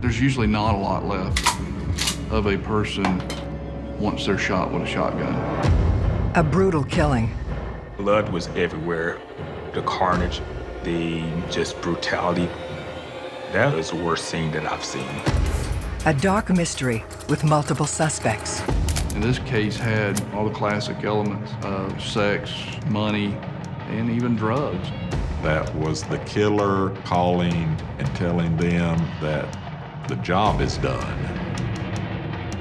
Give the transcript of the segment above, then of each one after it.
There's usually not a lot left of a person once they're shot with a shotgun. A brutal killing. Blood was everywhere. The carnage, the just brutality. That was the worst scene that I've seen. A dark mystery with multiple suspects. And this case had all the classic elements of sex, money, and even drugs. That was the killer calling and telling them that the job is done.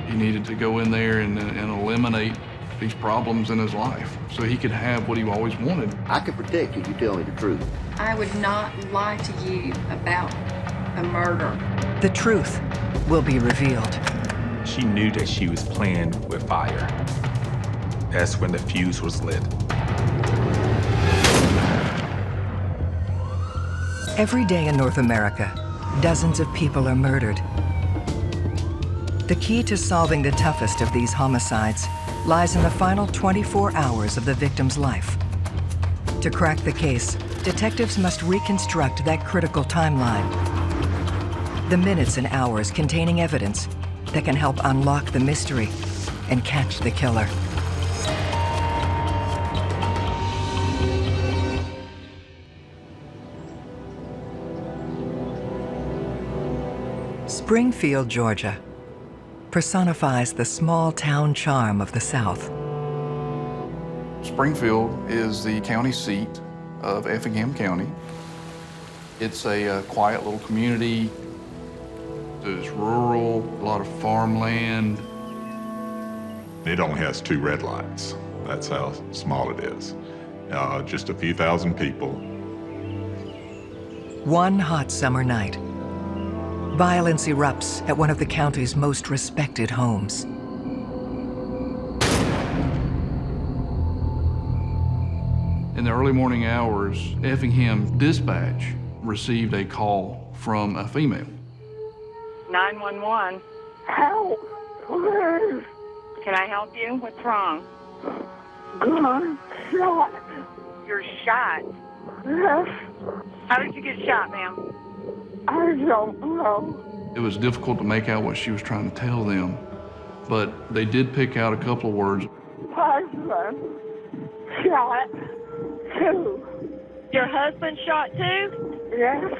He needed to go in there and eliminate these problems in his life so he could have what he always wanted. I can protect you, you tell me the truth. I would not lie to you about a murder. The truth will be revealed. She knew that she was playing with fire. That's when the fuse was lit. Every day in North America, dozens of people are murdered. The key to solving the toughest of these homicides lies in the final 24 hours of the victim's life. To crack the case, detectives must reconstruct that critical timeline. The minutes and hours containing evidence that can help unlock the mystery and catch the killer. Springfield, Georgia, personifies the small-town charm of the South. Springfield is the county seat of Effingham County. It's a quiet little community. It's rural, a lot of farmland. It only has 2 red lights. That's how small it is. Just a few thousand people. One hot summer night, violence erupts at one of the county's most respected homes. In the early morning hours, Effingham dispatch received a call from a female. 911. Help, please. Can I help you? What's wrong? Gun shot. You're shot. Yes, How did you get shot, ma'am? I don't know. It was difficult to make out what she was trying to tell them, but they did pick out a couple of words. Husband shot too. Your husband shot too? Yes,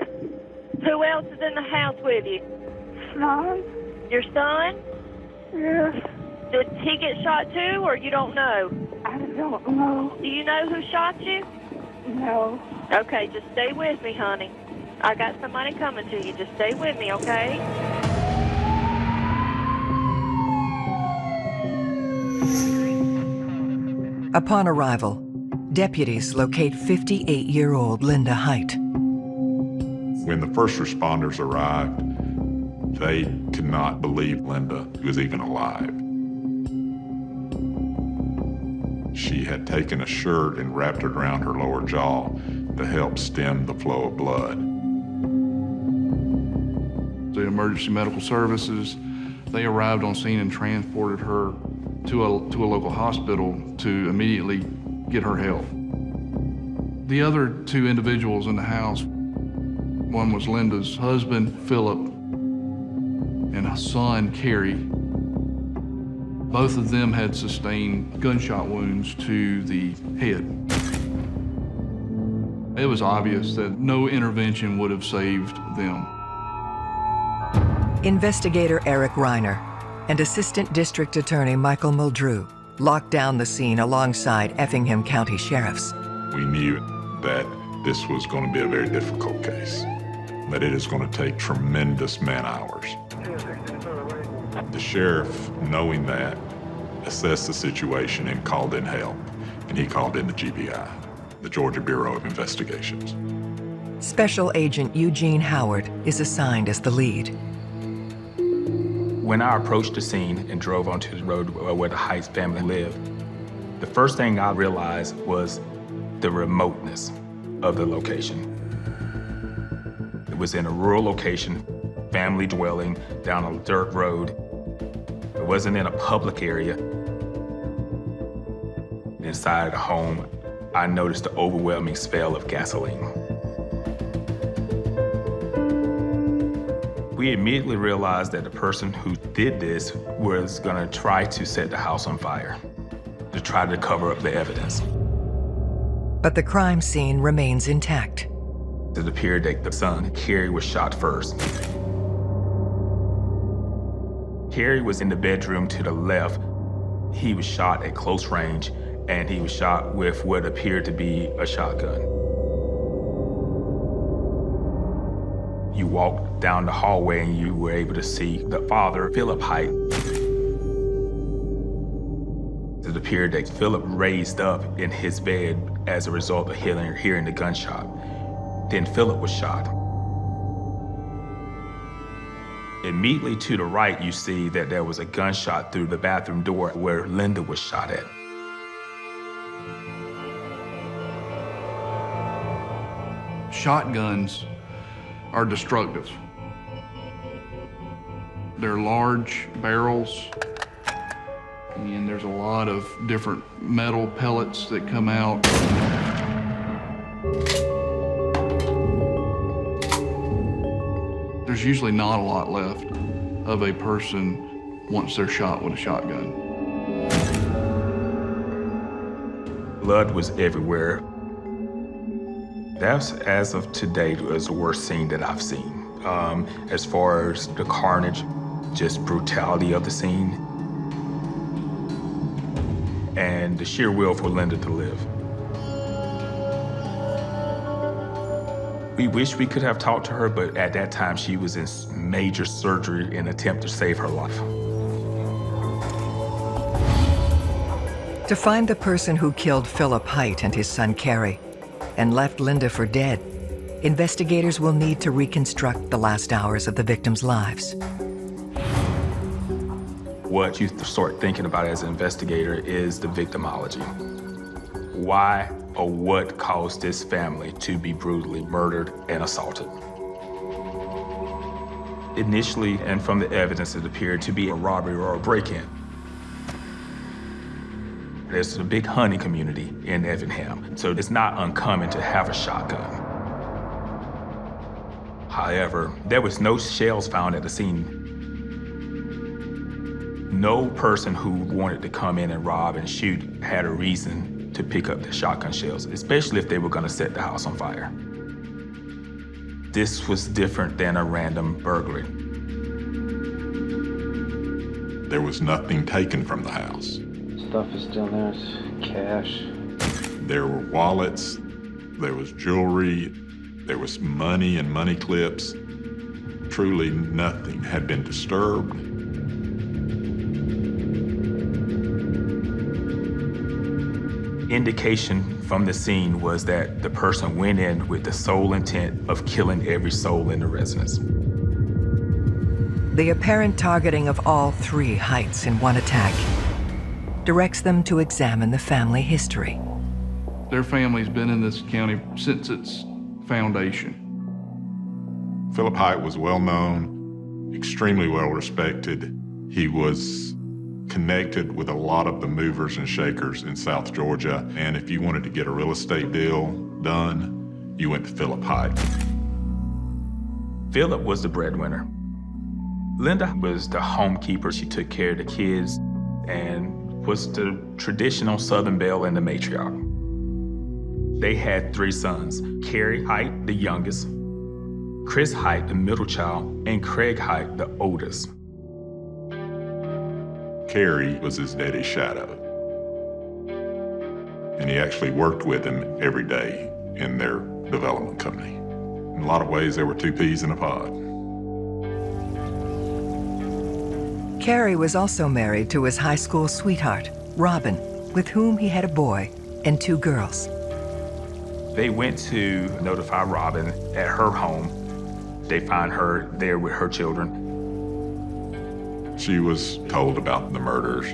Who else is in the house with you? son. Your son? Yes, Did he get shot too, or you don't know? I don't know. Do you know who shot you? No. Okay, just stay with me, honey. I got somebody coming to you. Just stay with me, okay? Upon arrival, deputies locate 58-year-old Linda Heidt. When the first responders arrived, they could not believe Linda was even alive. She had taken a shirt and wrapped it around her lower jaw to help stem the flow of blood. The emergency medical services, they arrived on scene and transported her to a local hospital to immediately get her help. The other 2 individuals in the house, one was Linda's husband, Philip, and a son, Kerry. Both of them had sustained gunshot wounds to the head. It was obvious that no intervention would have saved them. Investigator Eric Reiner and Assistant District Attorney Michael Muldrew locked down the scene alongside Effingham County Sheriffs. We knew that this was going to be a very difficult case, that it is going to take tremendous man-hours. The sheriff, knowing that, assessed the situation and called in help, and he called in the GBI, the Georgia Bureau of Investigations. Special Agent Eugene Howard is assigned as the lead. When I approached the scene and drove onto the road where the Heidt family lived, the first thing I realized was the remoteness of the location. It was in a rural location, family dwelling down a dirt road. It wasn't in a public area. Inside the home, I noticed the overwhelming smell of gasoline. We immediately realized that the person who did this was gonna try to set the house on fire, to try to cover up the evidence. But the crime scene remains intact. It appeared that the son, Kerry, was shot first. Kerry was in the bedroom to the left. He was shot at close range, and he was shot with what appeared to be a shotgun. You walked down the hallway and you were able to see the father, Philip Heidt. It appeared that Philip raised up in his bed as a result of hearing the gunshot. Then Philip was shot. Immediately to the right, you see that there was a gunshot through the bathroom door where Linda was shot at. Shotguns are destructive. They're large barrels, and there's a lot of different metal pellets that come out. There's usually not a lot left of a person once they're shot with a shotgun. Blood was everywhere. That's, as of today, was the worst scene that I've seen. As far as the carnage, just brutality of the scene, and the sheer will for Linda to live. We wish we could have talked to her, but at that time she was in major surgery in an attempt to save her life. To find the person who killed Philip Heidt and his son Kerry and left Linda for dead, investigators will need to reconstruct the last hours of the victims' lives. What you start thinking about as an investigator is the victimology. Why or what caused this family to be brutally murdered and assaulted? Initially, and from the evidence, it appeared to be a robbery or a break-in. There's a big hunting community in Effingham, so it's not uncommon to have a shotgun. However, there was no shells found at the scene. No person who wanted to come in and rob and shoot had a reason to pick up the shotgun shells, especially if they were gonna set the house on fire. This was different than a random burglary. There was nothing taken from the house. Stuff is still there, it's cash. There were wallets, there was jewelry, there was money and money clips. Truly nothing had been disturbed. Indication from the scene was that the person went in with the sole intent of killing every soul in the residence. The apparent targeting of all three Heidts in one attack directs them to examine the family history. Their family's been in this county since its foundation. Philip Heidt was well known, extremely well respected. He was connected with a lot of the movers and shakers in South Georgia. And if you wanted to get a real estate deal done, you went to Philip Heidt. Philip was the breadwinner. Linda was the homekeeper. She took care of the kids and was the traditional Southern belle and the matriarch. They had 3 sons, Kerry Heidt, the youngest, Chris Heidt, the middle child, and Craig Heidt, the oldest. Kerry was his daddy's shadow. And he actually worked with him every day in their development company. In a lot of ways, they were 2 peas in a pod. Kerry was also married to his high school sweetheart, Robin, with whom he had a boy and 2 girls. They went to notify Robin at her home. They find her there with her children. She was told about the murders.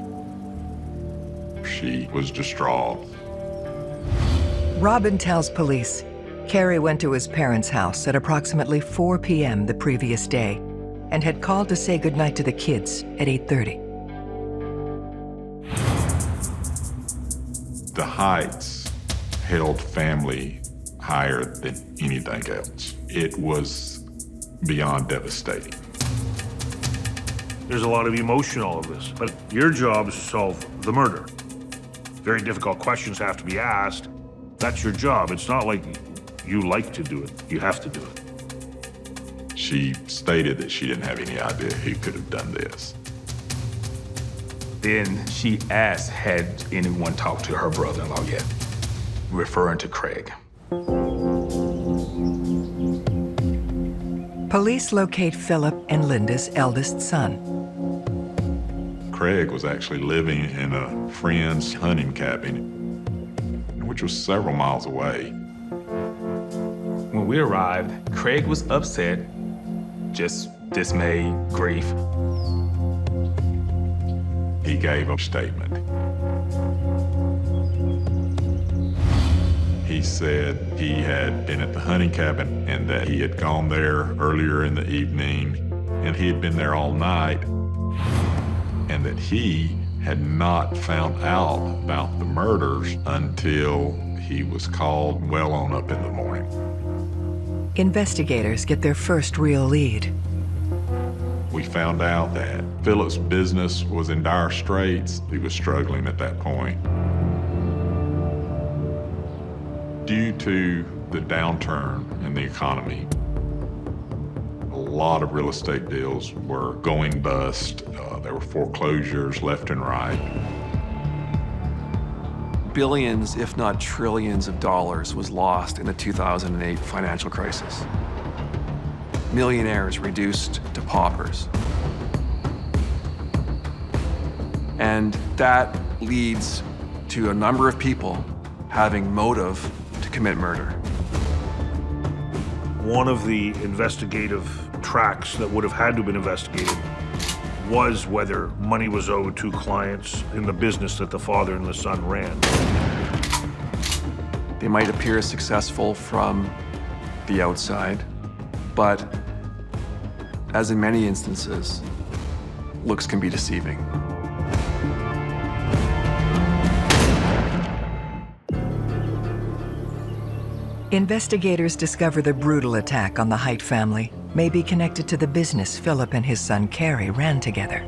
She was distraught. Robin tells police Kerry went to his parents' house at approximately 4 p.m. the previous day and had called to say goodnight to the kids at 8:30. The Heidts held family higher than anything else. It was beyond devastating. There's a lot of emotion in all of this, but your job is to solve the murder. Very difficult questions have to be asked. That's your job. It's not like you like to do it. You have to do it. She stated that she didn't have any idea who could have done this. Then she asked, had anyone talked to her brother-in-law yet, referring to Craig. Police locate Philip and Linda's eldest son. Craig was actually living in a friend's hunting cabin, which was several miles away. When we arrived, Craig was upset, just dismay, grief. He gave a statement. He said he had been at the hunting cabin and that he had gone there earlier in the evening and he had been there all night and that he had not found out about the murders until he was called well on up in the morning. Investigators get their first real lead. We found out that Philip's business was in dire straits. He was struggling at that point. Due to the downturn in the economy, a lot of real estate deals were going bust. There were foreclosures left and right. Billions, if not trillions of dollars was lost in the 2008 financial crisis. Millionaires reduced to paupers. And that leads to a number of people having motive to commit murder. One of the investigative tracks that would have had to have been investigated was whether money was owed to clients in the business that the father and the son ran. They might appear successful from the outside, but as in many instances, looks can be deceiving. Investigators discover the brutal attack on the Heidt family may be connected to the business Philip and his son Carrie ran together.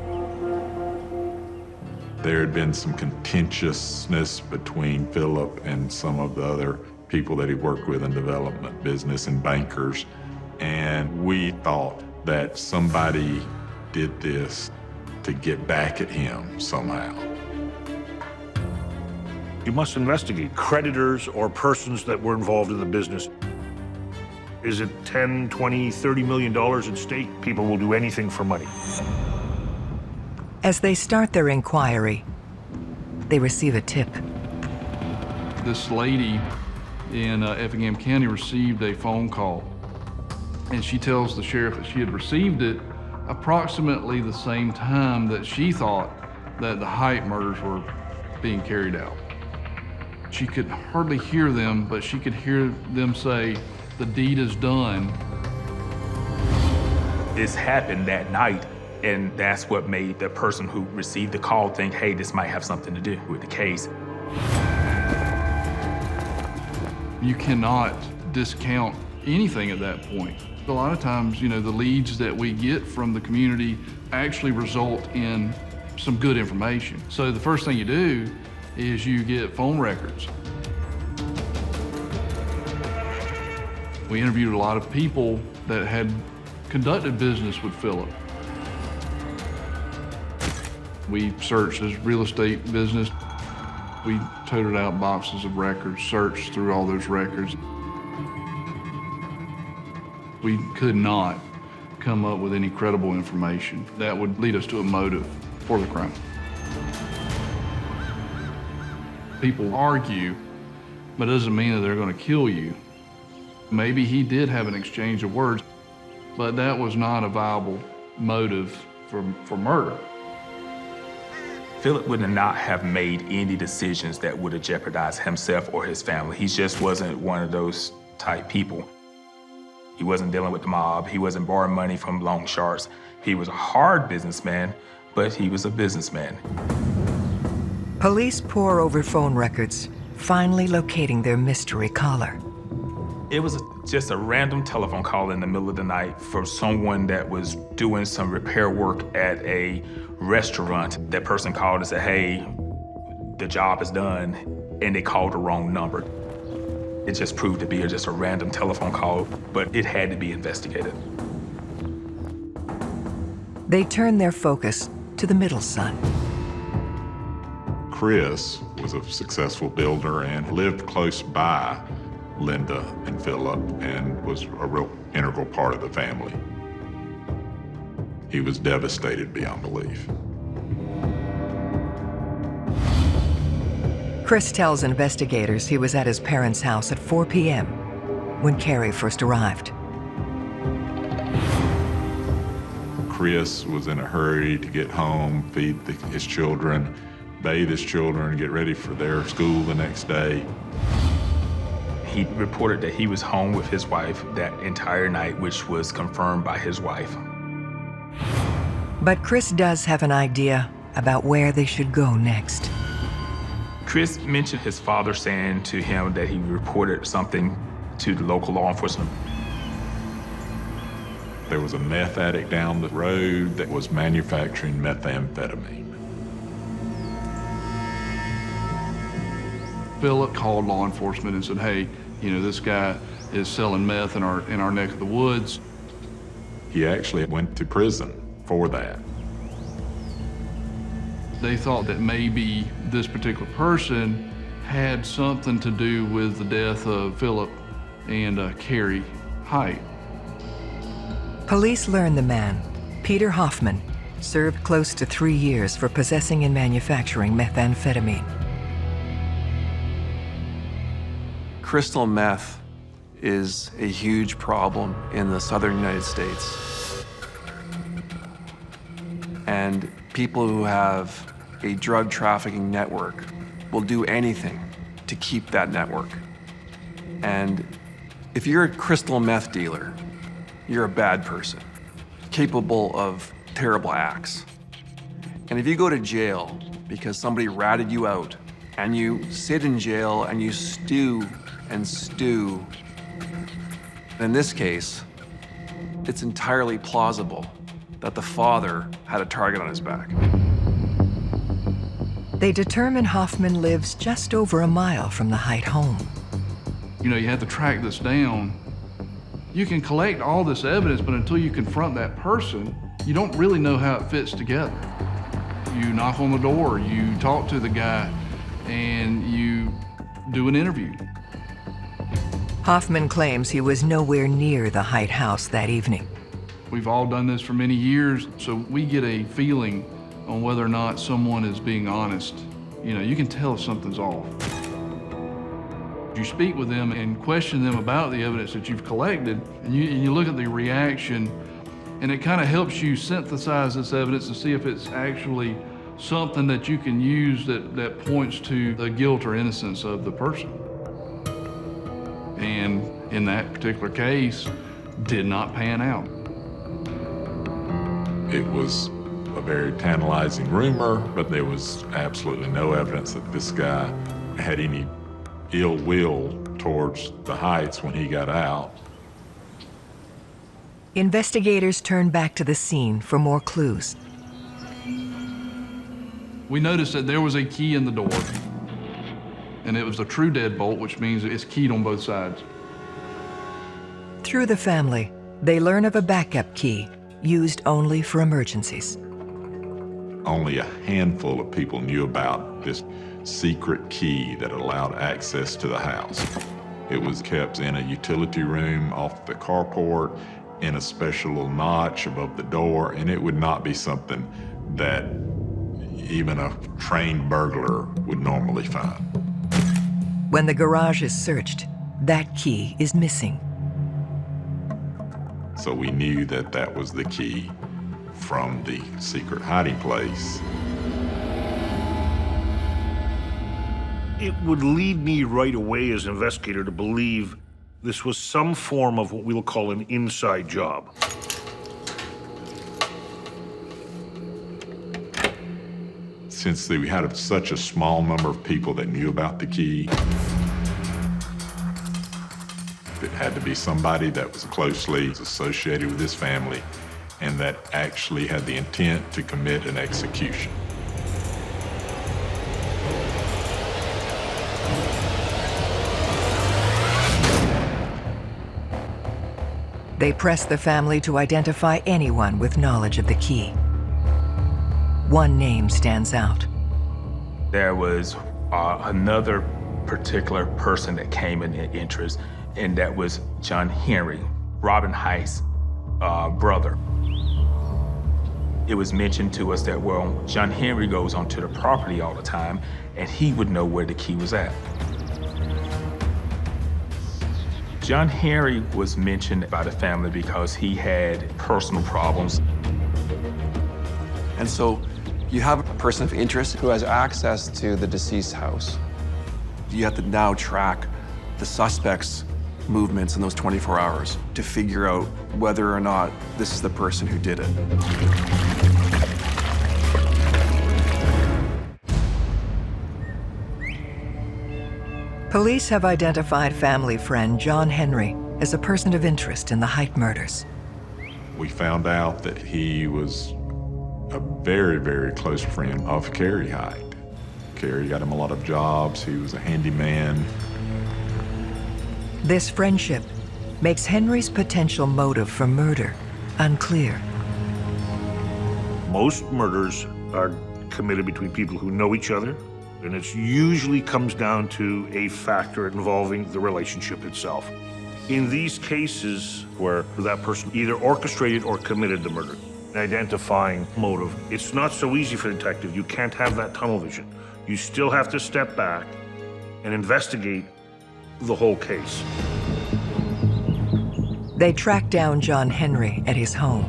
There had been some contentiousness between Philip and some of the other people that he worked with in development business and bankers. And we thought that somebody did this to get back at him somehow. You must investigate creditors or persons that were involved in the business. Is it 10, 20, 30 million dollars at stake? People will do anything for money. As they start their inquiry, they receive a tip. This lady in Effingham County received a phone call, and she tells the sheriff that she had received it approximately the same time that she thought that the Heidt murders were being carried out. She could hardly hear them, but she could hear them say, "The deed is done." This happened that night, and that's what made the person who received the call think, hey, this might have something to do with the case. You cannot discount anything at that point. A lot of times, the leads that we get from the community actually result in some good information. So the first thing you do is you get phone records. We interviewed a lot of people that had conducted business with Philip. We searched his real estate business. We toted out boxes of records, searched through all those records. We could not come up with any credible information that would lead us to a motive for the crime. People argue, but it doesn't mean that they're going to kill you. Maybe he did have an exchange of words, but that was not a viable motive for murder. Philip would not have made any decisions that would have jeopardized himself or his family. He just wasn't one of those type people. He wasn't dealing with the mob. He wasn't borrowing money from loan sharks. He was a hard businessman, but he was a businessman. Police pore over phone records, finally locating their mystery caller. It was just a random telephone call in the middle of the night for someone that was doing some repair work at a restaurant. That person called and said, hey, the job is done, and they called the wrong number. It just proved to be just a random telephone call, but it had to be investigated. They turned their focus to the middle son. Chris was a successful builder and lived close by Linda and Philip and was a real integral part of the family. He was devastated beyond belief. Chris tells investigators he was at his parents' house at 4 p.m. when Carrie first arrived. Chris was in a hurry to get home, feed his children, bathe his children, get ready for their school the next day. He reported that he was home with his wife that entire night, which was confirmed by his wife. But Chris does have an idea about where they should go next. Chris mentioned his father saying to him that he reported something to the local law enforcement. There was a meth addict down the road that was manufacturing methamphetamine. Philip called law enforcement and said, hey, this guy is selling meth in our neck of the woods. He actually went to prison for that. They thought that maybe this particular person had something to do with the death of Philip and Carrie Heidt. Police learned the man, Peter Hoffman, served close to 3 years for possessing and manufacturing methamphetamine. Crystal meth is a huge problem in the southern United States. And people who have a drug trafficking network will do anything to keep that network. And if you're a crystal meth dealer, you're a bad person, capable of terrible acts. And if you go to jail because somebody ratted you out, and you sit in jail and you stew and stew, in this case, it's entirely plausible that the father had a target on his back. They determine Hoffman lives just over a mile from the Heidt home. You have to track this down. You can collect all this evidence, but until you confront that person, you don't really know how it fits together. You knock on the door, you talk to the guy, and you do an interview. Hoffman claims he was nowhere near the Heidt house that evening. We've all done this for many years, so we get a feeling on whether or not someone is being honest. You can tell if something's off. You speak with them and question them about the evidence that you've collected, and you look at the reaction, and it kind of helps you synthesize this evidence and see if it's actually something that you can use that points to the guilt or innocence of the person. And in that particular case, did not pan out. It was a very tantalizing rumor, but there was absolutely no evidence that this guy had any ill will towards the Heidts when he got out. Investigators turned back to the scene for more clues. We noticed that there was a key in the door, and it was a true deadbolt, which means it's keyed on both sides. Through the family, they learn of a backup key used only for emergencies. Only a handful of people knew about this secret key that allowed access to the house. It was kept in a utility room off the carport in a special little notch above the door, and it would not be something that even a trained burglar would normally find. When the garage is searched, that key is missing. So we knew that that was the key from the secret hiding place. It would lead me right away as an investigator to believe this was some form of what we'll call an inside job. Since we had such a small number of people that knew about the key, it had to be somebody that was closely associated with this family and that actually had the intent to commit an execution. They press the family to identify anyone with knowledge of the key. One name stands out. There was another particular person that came in interest, and that was John Henry, Robin Height's brother. It was mentioned to us that, well, John Henry goes onto the property all the time, and he would know where the key was at. John Henry was mentioned by the family because he had personal problems. And so you have a person of interest who has access to the deceased house. You have to now track the suspect's movements in those 24 hours to figure out whether or not this is the person who did it. Police have identified family friend John Henry as a person of interest in the Heidt murders. We found out that he was a very, very close friend of Carrie Heidt. Carrie got him a lot of jobs. He was a handyman. This friendship makes Henry's potential motive for murder unclear. Most murders are committed between people who know each other, and it usually comes down to a factor involving the relationship itself. In these cases where that person either orchestrated or committed the murder, identifying motive, it's not so easy for the detective. You can't have that tunnel vision. You still have to step back and investigate the whole case. They track down John Henry at his home.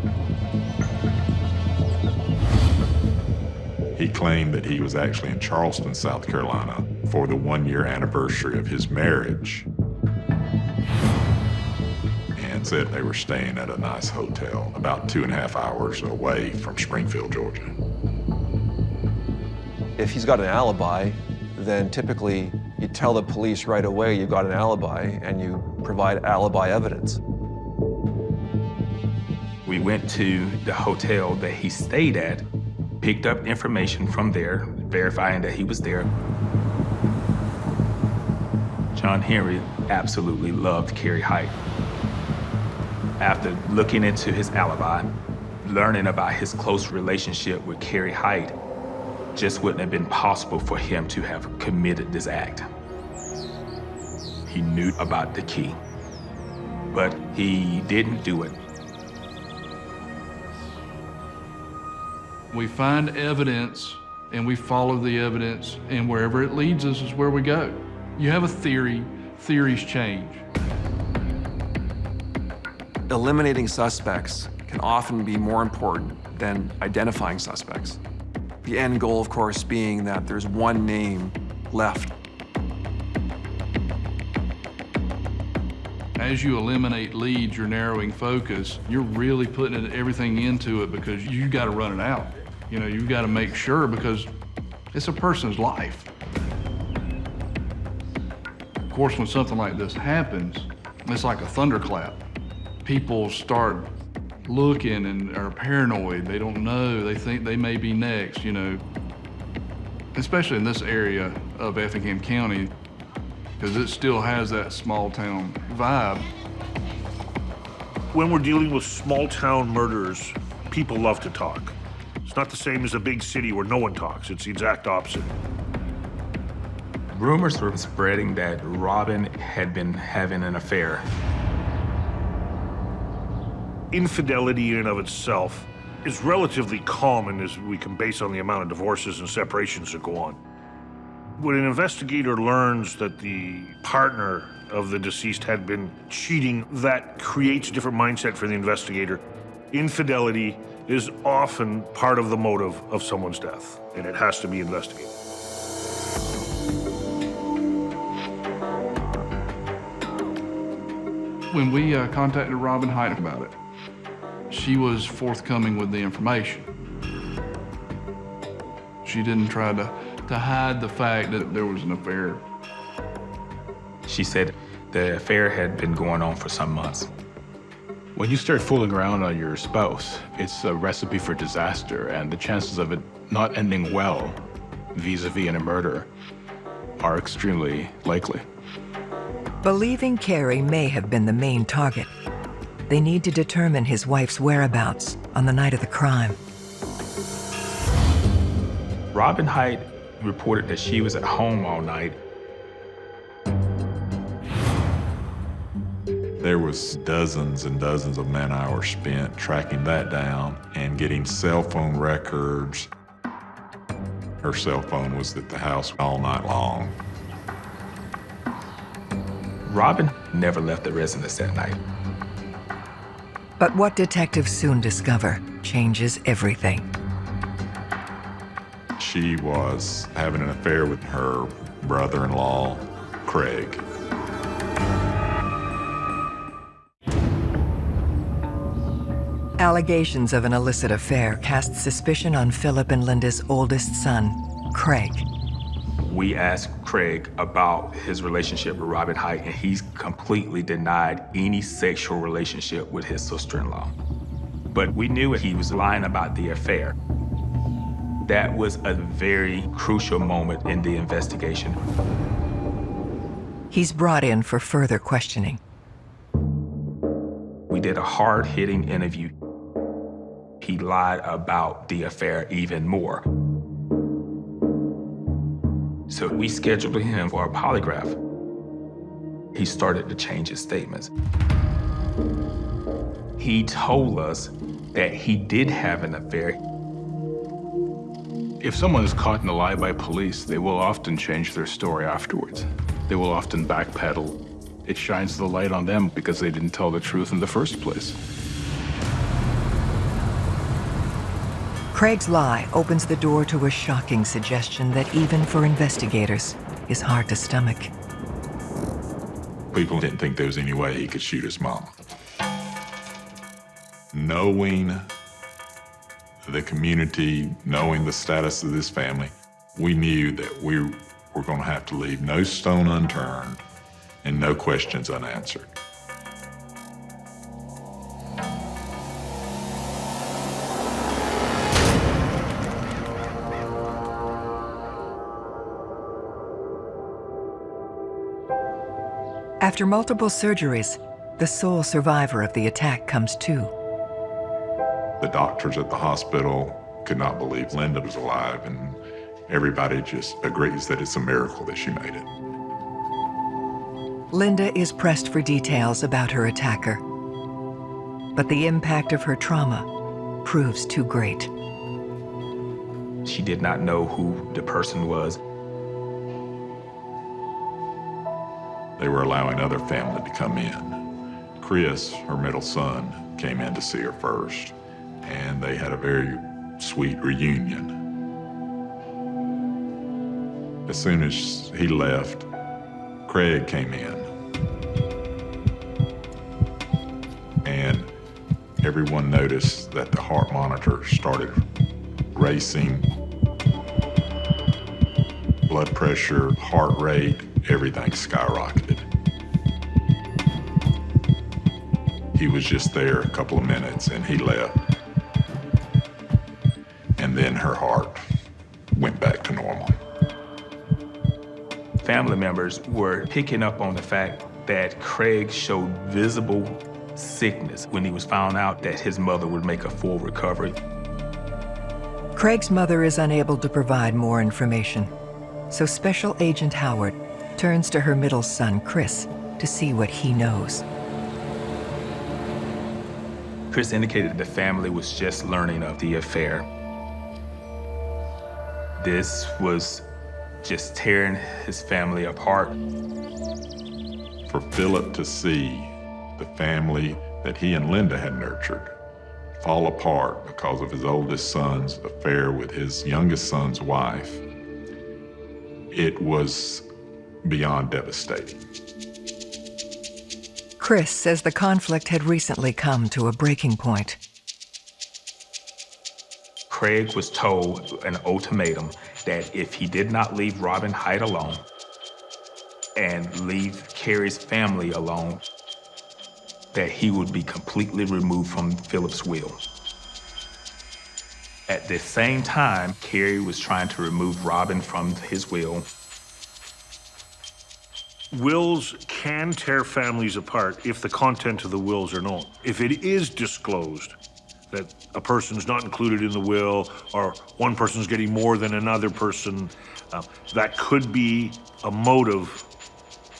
He claimed that he was actually in Charleston, South Carolina for the 1-year anniversary of his marriage, and said they were staying at a nice hotel about 2.5 hours away from Springfield, Georgia. If he's got an alibi, then typically you tell the police right away you've got an alibi and you provide alibi evidence. We went to the hotel that he stayed at, picked up information from there, verifying that he was there. John Henry absolutely loved Carrie Heidt. After looking into his alibi, learning about his close relationship with Carrie Heidt, just wouldn't have been possible for him to have committed this act. He knew about the key, but he didn't do it. We find evidence and we follow the evidence, and wherever it leads us is where we go. You have a theory, theories change. Eliminating suspects can often be more important than identifying suspects. The end goal, of course, being that there's one name left. As you eliminate leads, you're narrowing focus, you're really putting everything into it because you got to run it out. You know, you've got to make sure because it's a person's life. Of course, when something like this happens, it's like a thunderclap. People start looking and are paranoid. They don't know. They think they may be next, you know. Especially in this area of Effingham County, because it still has that small town vibe. When we're dealing with small town murders, people love to talk. It's not the same as a big city where no one talks. It's the exact opposite. Rumors were spreading that Robin had been having an affair. Infidelity in and of itself is relatively common as we can base on the amount of divorces and separations that go on. When an investigator learns that the partner of the deceased had been cheating, that creates a different mindset for the investigator. Infidelity is often part of the motive of someone's death, and it has to be investigated. When we contacted Robin Heidt about it, she was forthcoming with the information. She didn't try to hide the fact that there was an affair. She said The affair had been going on for some months. When you start fooling around on your spouse, it's a recipe for disaster, and the chances of it not ending well, vis-a-vis in a murder, are extremely likely. Believing Carey may have been the main target, they need to determine his wife's whereabouts on the night of the crime. Robin Heidt reported that she was at home all night. There was dozens and dozens of man-hours spent tracking that down and getting cell phone records. Her cell phone was at the house all night long. Robin never left the residence that night. But what detectives soon discover changes everything. She was having an affair with her brother-in-law, Craig. Allegations of an illicit affair cast suspicion on Philip and Linda's oldest son, Craig. We asked Craig about his relationship with Robin Heidt, and he's completely denied any sexual relationship with his sister-in-law. But we knew he was lying about the affair. That was a very crucial moment in the investigation. He's brought in for further questioning. We did a hard-hitting interview. He lied about the affair even more. So we scheduled him for a polygraph. He started to change his statements. He told us that he did have an affair. If someone is caught in a lie by police, they will often change their story afterwards. They will often backpedal. It shines the light on them because they didn't tell the truth in the first place. Craig's lie opens the door to a shocking suggestion that even for investigators is hard to stomach. People didn't think there was any way he could shoot his mom. Knowing the community, knowing the status of this family, we knew that we were going to have to leave no stone unturned and no questions unanswered. After multiple surgeries, the sole survivor of the attack comes to. The doctors at the hospital could not believe Linda was alive, and everybody just agrees that it's a miracle that she made it. Linda is pressed for details about her attacker, but the impact of her trauma proves too great. She did not know who the person was. They were allowing other family to come in. Chris, her middle son, came in to see her first, and they had a very sweet reunion. As soon as he left, Craig came in. And everyone noticed that the heart monitor started racing. Blood pressure, heart rate, everything skyrocketed. He was just there a couple of minutes and he left. And then her heart went back to normal. Family members were picking up on the fact that Craig showed visible sickness when he was found out that his mother would make a full recovery. Craig's mother is unable to provide more information, so Special Agent Howard turns to her middle son, Chris, to see what he knows. Chris indicated the family was just learning of the affair. This was just tearing his family apart. For Philip to see the family that he and Linda had nurtured fall apart because of his oldest son's affair with his youngest son's wife, it was beyond devastating. Chris says the conflict had recently come to a breaking point. Craig was told an ultimatum that if he did not leave Robin Heidt alone, and leave Carrie's family alone, that he would be completely removed from Philip's will. At the same time, Carrie was trying to remove Robin from his will. Wills can tear families apart if the content of the wills are known. If it is disclosed that a person's not included in the will, or one person's getting more than another person, that could be a motive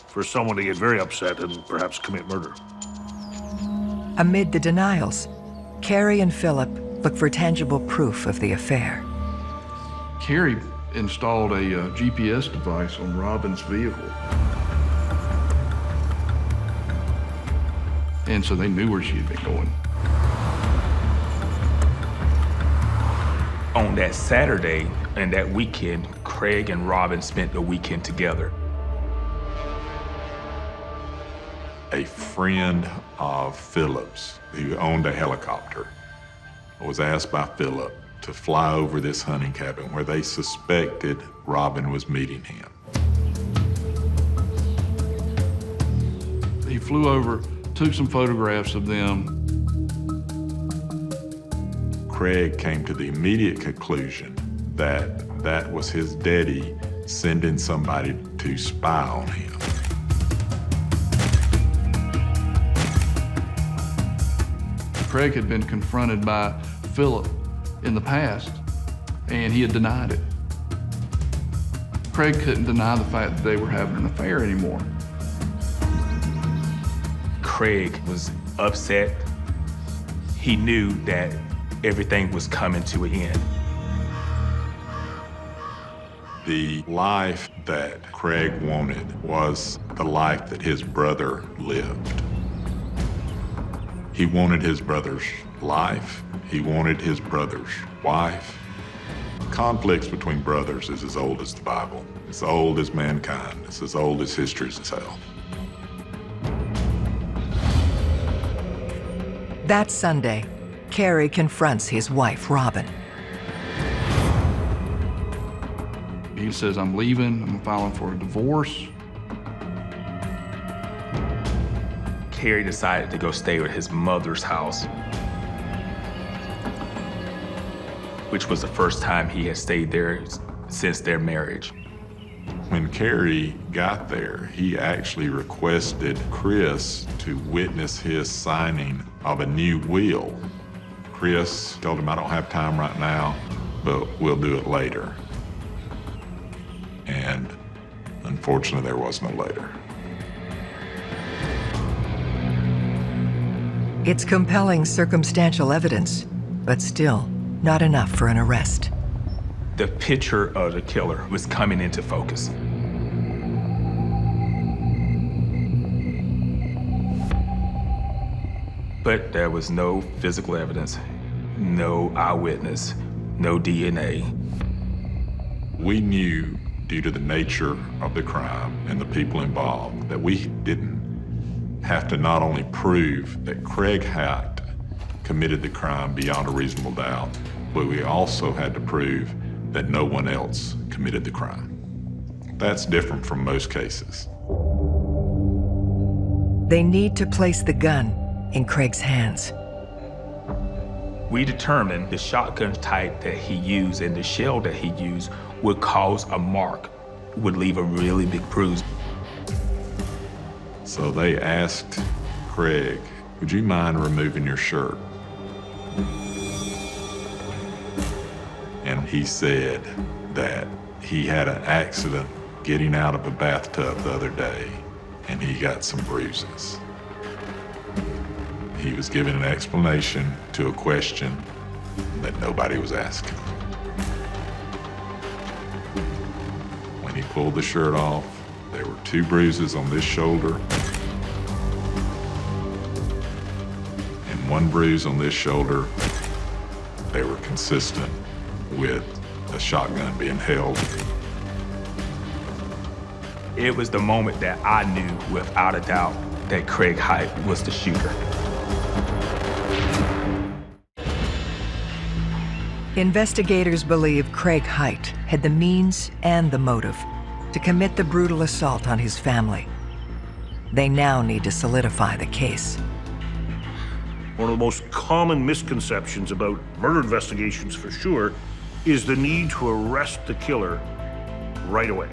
for someone to get very upset and perhaps commit murder. Amid the denials, Carrie and Philip look for tangible proof of the affair. Carrie installed a GPS device on Robin's vehicle. And so they knew where she had been going. On that Saturday and that weekend, Craig and Robin spent the weekend together. A friend of Philip's, who owned a helicopter, was asked by Philip to fly over this hunting cabin where they suspected Robin was meeting him. He flew over, took some photographs of them. Craig came to the immediate conclusion that that was his daddy sending somebody to spy on him. Craig had been confronted by Philip in the past, and he had denied it. Craig couldn't deny the fact that they were having an affair anymore. Craig was upset. He knew that everything was coming to an end. The life that Craig wanted was the life that his brother lived. He wanted his brother's life. He wanted his brother's wife. Conflicts between brothers is as old as the Bible. It's as old as mankind. It's as old as history itself. That Sunday, Carrie confronts his wife, Robin. He says, I'm leaving, I'm filing for a divorce. Carrie decided to go stay at his mother's house, which was the first time he had stayed there since their marriage. When Carrie got there, he actually requested Chris to witness his signing of a new will. Chris told him, I don't have time right now, but we'll do it later. And unfortunately, there was no later. It's compelling circumstantial evidence, but still not enough for an arrest. The picture of the killer was coming into focus. But there was no physical evidence, no eyewitness, no DNA. We knew, due to the nature of the crime and the people involved, that we didn't have to not only prove that Craig Heidt committed the crime beyond a reasonable doubt, but we also had to prove that no one else committed the crime. That's different from most cases. They need to place the gun in Craig's hands. We determined the shotgun type that he used and the shell that he used would cause a mark, would leave a really big bruise. So they asked Craig, would you mind removing your shirt? And he said that he had an accident getting out of a bathtub the other day, and he got some bruises. He was giving an explanation to a question that nobody was asking. When he pulled the shirt off, there were 2 bruises on this shoulder and 1 bruise on this shoulder. They were consistent with a shotgun being held. It was the moment that I knew without a doubt that Craig Heidt was the shooter. Investigators believe Craig Heidt had the means and the motive. to commit the brutal assault on his family. They now need to solidify the case. One of the most common misconceptions about murder investigations, for sure, is the need to arrest the killer right away.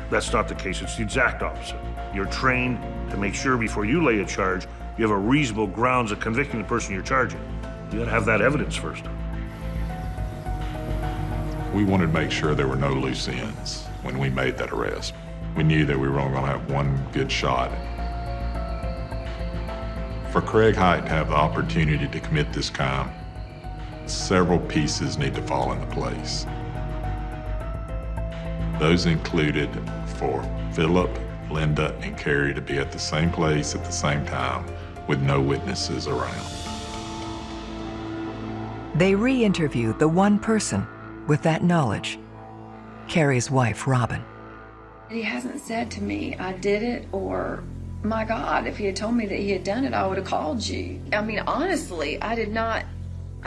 That's not the case. It's the exact opposite. You're trained to make sure before you lay a charge, you have a reasonable grounds of convicting the person you're charging. You gotta have that evidence first. We wanted to make sure there were no loose ends when we made that arrest. We knew that we were only going to have one good shot. For Craig Heidt to have the opportunity to commit this crime, several pieces need to fall into place. Those included for Philip, Linda, and Carrie to be at the same place at the same time with no witnesses around. They re-interviewed the one person with that knowledge, Carrie's wife, Robin. He hasn't said to me, I did it, or, my God, if he had told me that he had done it, I would have called you. I mean, honestly, I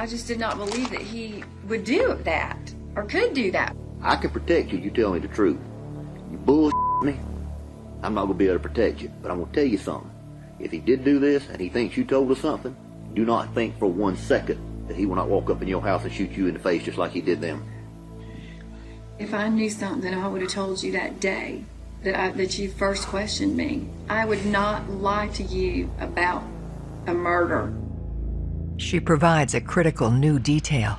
just did not believe that he would do that, or could do that. I can protect you, you tell me the truth. You bullshit me, I'm not gonna be able to protect you, but I'm gonna tell you something. If he did do this, and he thinks you told us something, do not think for 1 second that he will not walk up in your house and shoot you in the face just like he did them. If I knew something, I would have told you that day that you first questioned me. I would not lie to you about a murder. She provides a critical new detail.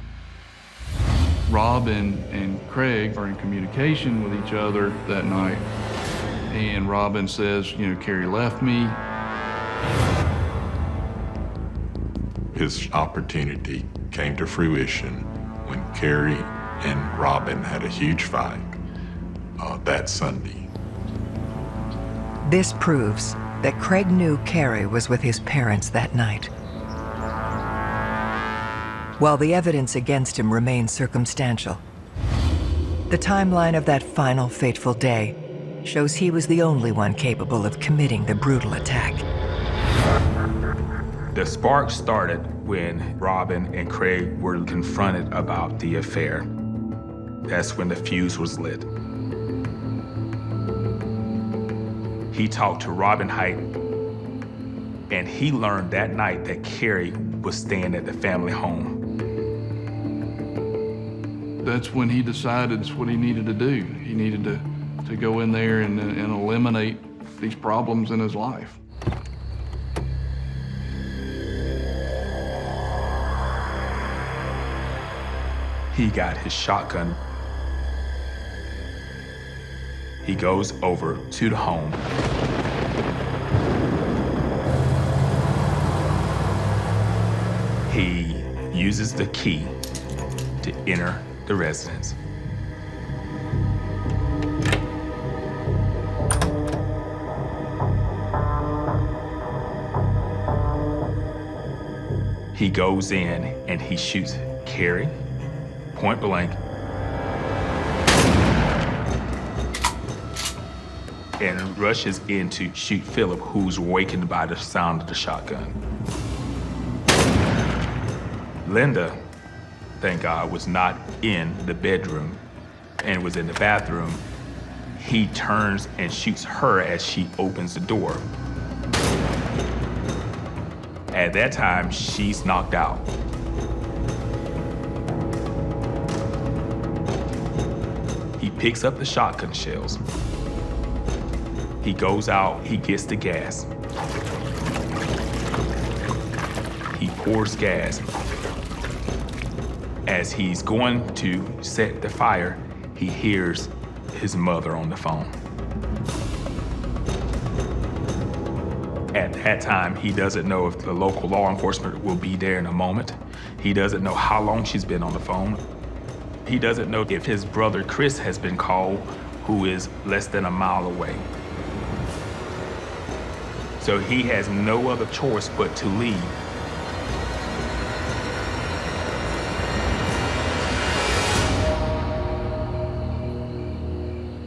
Rob and Craig are in communication with each other that night. And Robin says, you know, Carrie left me. His opportunity came to fruition when Carrie and Robin had a huge fight that Sunday. This proves that Craig knew Carrie was with his parents that night. While the evidence against him remains circumstantial, the timeline of that final fateful day shows he was the only one capable of committing the brutal attack. The spark started when Robin and Craig were confronted about the affair. That's when the fuse was lit. He talked to Robin Heidt, and he learned that night that Carrie was staying at the family home. That's when he decided it's what he needed to do. He needed to go in there and eliminate these problems in his life. He got his shotgun. He goes over to the home. He uses the key to enter the residence. He goes in and he shoots Carrie, point blank, and rushes in to shoot Philip, who's awakened by the sound of the shotgun. Linda, thank God, was not in the bedroom and was in the bathroom. He turns and shoots her as she opens the door. At that time, she's knocked out. He picks up the shotgun shells. He goes out, he gets the gas. He pours gas. As he's going to set the fire, he hears his mother on the phone. At that time, he doesn't know if the local law enforcement will be there in a moment. He doesn't know how long she's been on the phone. He doesn't know if his brother Chris has been called, who is less than a mile away. So he has no other choice but to leave.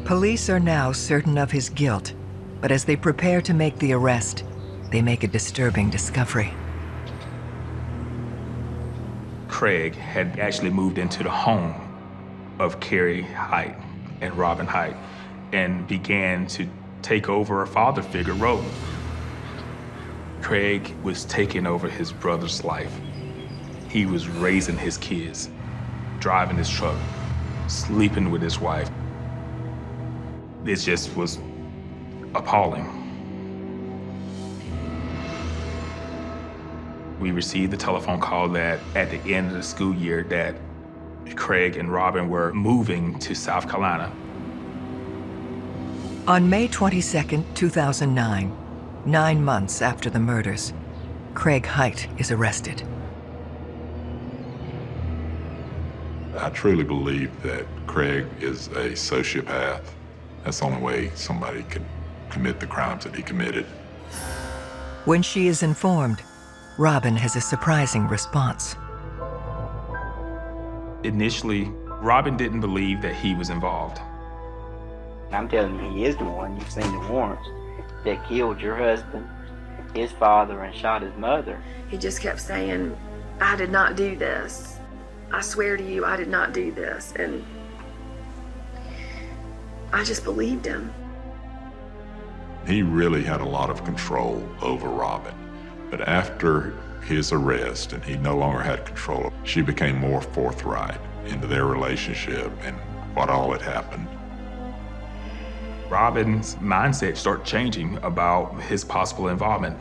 Police are now certain of his guilt, but as they prepare to make the arrest, they make a disturbing discovery. Craig had actually moved into the home of Carrie Heidt and Robin Heidt, and began to take over a father figure role. Craig was taking over his brother's life. He was raising his kids, driving his truck, sleeping with his wife. It just was appalling. We received the telephone call that at the end of the school year that Craig and Robin were moving to South Carolina. On May 22, 2009, 9 months after the murders, Craig Heidt is arrested. I truly believe that Craig is a sociopath. That's the only way somebody could commit the crimes that he committed. When she is informed, Robin has a surprising response. Initially, Robin didn't believe that he was involved. I'm telling you, he is the one. You've seen the warrants that killed your husband, his father, and shot his mother. He just kept saying, I did not do this. I swear to you, I did not do this. And I just believed him. He really had a lot of control over Robin. But after his arrest and he no longer had control, she became more forthright into their relationship and what all had happened. Robin's mindset started changing about his possible involvement.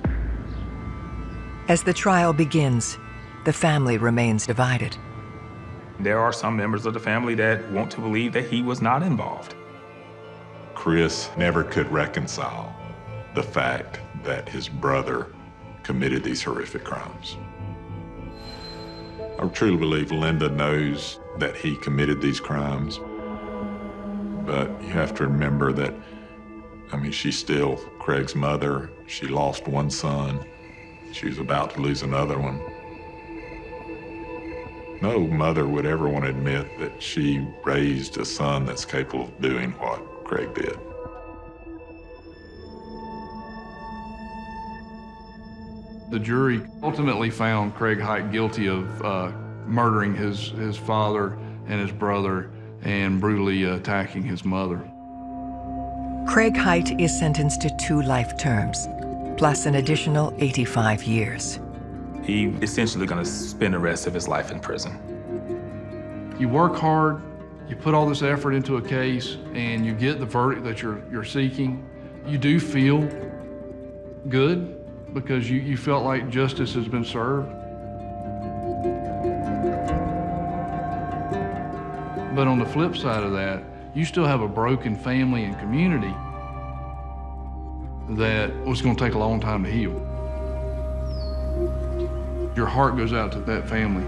As the trial begins, the family remains divided. There are some members of the family that want to believe that he was not involved. Chris never could reconcile the fact that his brother committed these horrific crimes. I truly believe Linda knows that he committed these crimes, but you have to remember that, she's still Craig's mother. She lost one son. She was about to lose another one. No mother would ever want to admit that she raised a son that's capable of doing what Craig did. The jury ultimately found Craig Heidt guilty of murdering his father and his brother and brutally attacking his mother. Craig Heidt is sentenced to 2 life terms, plus an additional 85 years. He's essentially going to spend the rest of his life in prison. You work hard, you put all this effort into a case, and you get the verdict that you're seeking. You do feel good because you felt like justice has been served. But on the flip side of that, you still have a broken family and community that was going to take a long time to heal. Your heart goes out to that family.